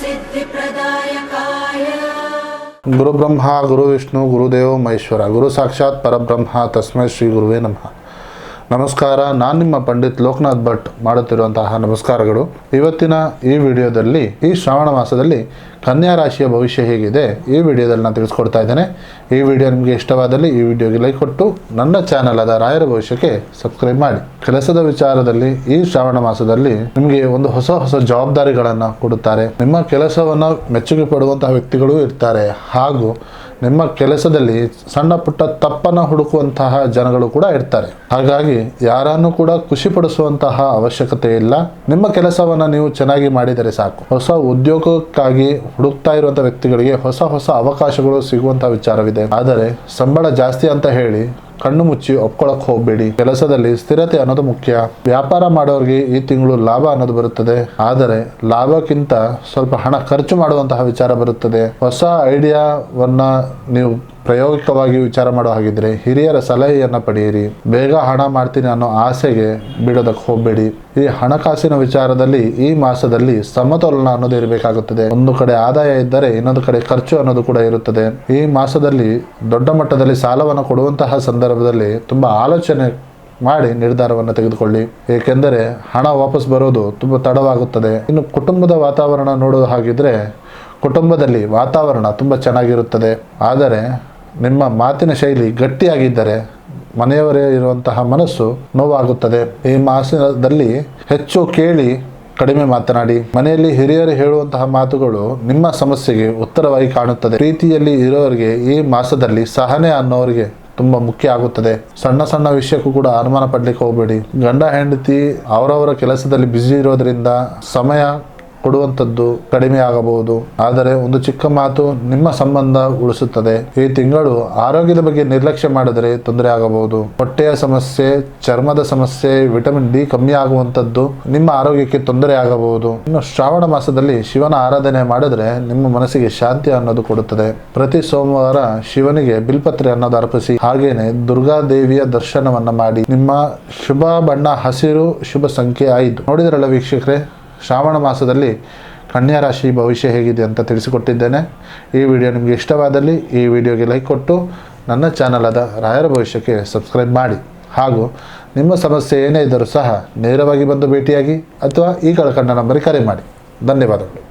सिद्धिप्रदायकाय गुरु ब्रह्मा गुरु विष्णु गुरुदेव महेश्वर गुरु साक्षाತ್ परब्रह्ಮ तस्मै ಶ್ರೀ ಗುರುವೇ ನಮಃ. ನಮಸ್ಕಾರ, ನಾನು ನಿಮ್ಮ ಪಂಡಿತ್ ಲೋಕನಾಥ್ ಭಟ್ ಮಾಡುತ್ತಿರುವಂತಹ ನಮಸ್ಕಾರಗಳು. ಇವತ್ತಿನ ಈ ವಿಡಿಯೋದಲ್ಲಿ ಈ ಶ್ರಾವಣ ಮಾಸದಲ್ಲಿ ಕನ್ಯಾ ರಾಶಿಯ ಭವಿಷ್ಯ ಹೇಗಿದೆ ಈ ವಿಡಿಯೋದಲ್ಲಿ ನಾನು ತಿಳಿಸ್ಕೊಡ್ತಾ ಇದ್ದೇನೆ. ಈ ವಿಡಿಯೋ ನಿಮಗೆ ಇಷ್ಟವಾದಲ್ಲಿ ಈ ವಿಡಿಯೋಗೆ ಲೈಕ್ ಕೊಟ್ಟು ನನ್ನ ಚಾನಲ್ ಆದ ರಾಯರ ಭವಿಷ್ಯಕ್ಕೆ ಸಬ್ಸ್ಕ್ರೈಬ್ ಮಾಡಿ. ಕೆಲಸದ ವಿಚಾರದಲ್ಲಿ ಈ ಶ್ರಾವಣ ಮಾಸದಲ್ಲಿ ನಿಮಗೆ ಒಂದು ಹೊಸ ಜವಾಬ್ದಾರಿಗಳನ್ನು ಕೊಡುತ್ತಾರೆ. ನಿಮ್ಮ ಕೆಲಸವನ್ನು ಮೆಚ್ಚುಗೆ ಪಡುವಂತಹ ವ್ಯಕ್ತಿಗಳು ಇರ್ತಾರೆ, ಹಾಗೂ ನಿಮ್ಮ ಕೆಲಸದಲ್ಲಿ ಸಣ್ಣ ಪುಟ್ಟ ತಪ್ಪನ್ನು ಹುಡುಕುವಂತಹ ಜನಗಳು ಕೂಡ ಇರ್ತಾರೆ. ಹಾಗಾಗಿ ಯಾರನ್ನು ಕೂಡ ಖುಷಿ ಪಡಿಸುವಂತಹ ಅವಶ್ಯಕತೆ ಇಲ್ಲ. ನಿಮ್ಮ ಕೆಲಸವನ್ನು ನೀವು ಚೆನ್ನಾಗಿ ಮಾಡಿದರೆ ಸಾಕು. ಹೊಸ ಉದ್ಯೋಗಕ್ಕಾಗಿ ಹುಡುಕ್ತಾ ಇರುವಂತಹ ವ್ಯಕ್ತಿಗಳಿಗೆ ಹೊಸ ಅವಕಾಶಗಳು ಸಿಗುವಂತಹ ವಿಚಾರವಿದೆ. ಆದರೆ ಸಂಬಳ ಜಾಸ್ತಿ ಅಂತ ಹೇಳಿ ಕಣ್ಣು ಮುಚ್ಚಿ ಒಪ್ಕೊಳ್ಳೋಕೆ ಹೋಗಬೇಡಿ. ಕೆಲಸದಲ್ಲಿ ಸ್ಥಿರತೆ ಅನ್ನೋದು ಮುಖ್ಯ. ವ್ಯಾಪಾರ ಮಾಡೋರಿಗೆ ಈ ತಿಂಗಳು ಲಾಭ ಅನ್ನೋದು ಬರುತ್ತದೆ, ಆದರೆ ಲಾಭಕ್ಕಿಂತ ಸ್ವಲ್ಪ ಹಣ ಖರ್ಚು ಮಾಡುವಂತಹ ವಿಚಾರ ಬರುತ್ತದೆ. ಹೊಸ ಐಡಿಯಾವನ್ನ ನೀವು ಪ್ರಾಯೋಗಿಕವಾಗಿ ವಿಚಾರ ಮಾಡೋ ಹಾಗಿದ್ರೆ ಹಿರಿಯರ ಸಲಹೆಯನ್ನು ಪಡೆಯಿರಿ. ಬೇಗ ಹಣ ಮಾಡ್ತೀನಿ ಅನ್ನೋ ಆಸೆಗೆ ಬಿಡೋದಕ್ಕೆ ಹೋಗಬೇಡಿ. ಈ ಹಣಕಾಸಿನ ವಿಚಾರದಲ್ಲಿ ಈ ಮಾಸದಲ್ಲಿ ಸಮತೋಲನ ಅನ್ನೋದು ಇರಬೇಕಾಗುತ್ತದೆ. ಒಂದು ಕಡೆ ಆದಾಯ ಇದ್ದರೆ ಇನ್ನೊಂದು ಕಡೆ ಖರ್ಚು ಅನ್ನೋದು ಕೂಡ ಇರುತ್ತದೆ. ಈ ಮಾಸದಲ್ಲಿ ದೊಡ್ಡ ಮಟ್ಟದಲ್ಲಿ ಸಾಲವನ್ನು ಕೊಡುವಂತಹ ಸಂದರ್ಭದಲ್ಲಿ ತುಂಬಾ ಆಲೋಚನೆ ಮಾಡಿ ನಿರ್ಧಾರವನ್ನು ತೆಗೆದುಕೊಳ್ಳಿ, ಏಕೆಂದರೆ ಹಣ ವಾಪಸ್ ಬರೋದು ತುಂಬಾ ತಡವಾಗುತ್ತದೆ. ಇನ್ನು ಕುಟುಂಬದ ವಾತಾವರಣ ನೋಡೋ ಹಾಗಿದ್ರೆ ಕುಟುಂಬದಲ್ಲಿ ವಾತಾವರಣ ತುಂಬ ಚೆನ್ನಾಗಿರುತ್ತದೆ, ಆದರೆ ನಿಮ್ಮ ಮಾತಿನ ಶೈಲಿ ಗಟ್ಟಿಯಾಗಿದ್ದರೆ ಮನೆಯವರೇ ಇರುವಂತಹ ಮನಸ್ಸು ನೋವಾಗುತ್ತದೆ. ಈ ಮಾಸದಲ್ಲಿ ಹೆಚ್ಚು ಕೇಳಿ ಕಡಿಮೆ ಮಾತನಾಡಿ. ಮನೆಯಲ್ಲಿ ಹಿರಿಯರು ಹೇಳುವಂತಹ ಮಾತುಗಳು ನಿಮ್ಮ ಸಮಸ್ಯೆಗೆ ಉತ್ತರವಾಗಿ ಕಾಣುತ್ತದೆ. ಪ್ರೀತಿಯಲ್ಲಿ ಇರೋರಿಗೆ ಈ ಮಾಸದಲ್ಲಿ ಸಹನೆ ಅನ್ನೋರಿಗೆ ತುಂಬ ಮುಖ್ಯ ಆಗುತ್ತದೆ. ಸಣ್ಣ ವಿಷಯಕ್ಕೂ ಕೂಡ ಅನುಮಾನ ಪಡ್ಲಿಕ್ಕೆ ಹೋಗಬೇಡಿ. ಗಂಡ ಹೆಂಡತಿ ಅವರವರ ಕೆಲಸದಲ್ಲಿ ಬ್ಯುಸಿ ಇರೋದ್ರಿಂದ ಸಮಯ ಕೊಡುವಂಥದ್ದು ಕಡಿಮೆ ಆಗಬಹುದು, ಆದರೆ ಒಂದು ಚಿಕ್ಕ ಮಾತು ನಿಮ್ಮ ಸಂಬಂಧ ಉಳಿಸುತ್ತದೆ. ಈ ತಿಂಗಳು ಆರೋಗ್ಯದ ಬಗ್ಗೆ ನಿರ್ಲಕ್ಷ್ಯ ಮಾಡಿದರೆ ತೊಂದರೆ ಆಗಬಹುದು. ಹೊಟ್ಟೆಯ ಸಮಸ್ಯೆ, ಚರ್ಮದ ಸಮಸ್ಯೆ, ವಿಟಮಿನ್ ಡಿ ಕಮ್ಮಿ ಆಗುವಂಥದ್ದು ನಿಮ್ಮ ಆರೋಗ್ಯಕ್ಕೆ ತೊಂದರೆ ಆಗಬಹುದು. ಇನ್ನು ಶ್ರಾವಣ ಮಾಸದಲ್ಲಿ ಶಿವನ ಆರಾಧನೆ ಮಾಡಿದ್ರೆ ನಿಮ್ಮ ಮನಸ್ಸಿಗೆ ಶಾಂತಿ ಅನ್ನೋದು ಕೊಡುತ್ತದೆ. ಪ್ರತಿ ಸೋಮವಾರ ಶಿವನಿಗೆ ಬಿಲ್ಪತ್ರೆ ಅನ್ನೋದು ಅರ್ಪಿಸಿ. ಹಾಗೇನೆ ದುರ್ಗಾದೇವಿಯ ದರ್ಶನವನ್ನ ಮಾಡಿ. ನಿಮ್ಮ ಶುಭ ಬಣ್ಣ ಹಸಿರು, ಶುಭ ಸಂಖ್ಯೆ 5. ನೋಡಿದ್ರಲ್ಲ ವೀಕ್ಷಕರೇ, ಶ್ರಾವಣ ಮಾಸದಲ್ಲಿ ಕನ್ಯಾ ರಾಶಿ ಭವಿಷ್ಯ ಹೇಗಿದೆ ಅಂತ ತಿಳಿಸಿಕೊಟ್ಟಿದ್ದೇನೆ. ಈ ವಿಡಿಯೋ ನಿಮಗೆ ಇಷ್ಟವಾದಲ್ಲಿ ಈ ವಿಡಿಯೋಗೆ ಲೈಕ್ ಕೊಟ್ಟು ನನ್ನ ಚಾನಲ್ ಆದ ರಾಯರ ಭವಿಷ್ಯಕ್ಕೆ ಸಬ್ಸ್ಕ್ರೈಬ್ ಮಾಡಿ. ಹಾಗೂ ನಿಮ್ಮ ಸಮಸ್ಯೆ ಏನೇ ಇದ್ದರೂ ಸಹ ನೇರವಾಗಿ ಬಂದು ಭೇಟಿಯಾಗಿ ಅಥವಾ ಈ ಕೆಳಕಂಡ ನಂಬರಿಗೆ ಕರೆ ಮಾಡಿ. ಧನ್ಯವಾದಗಳು.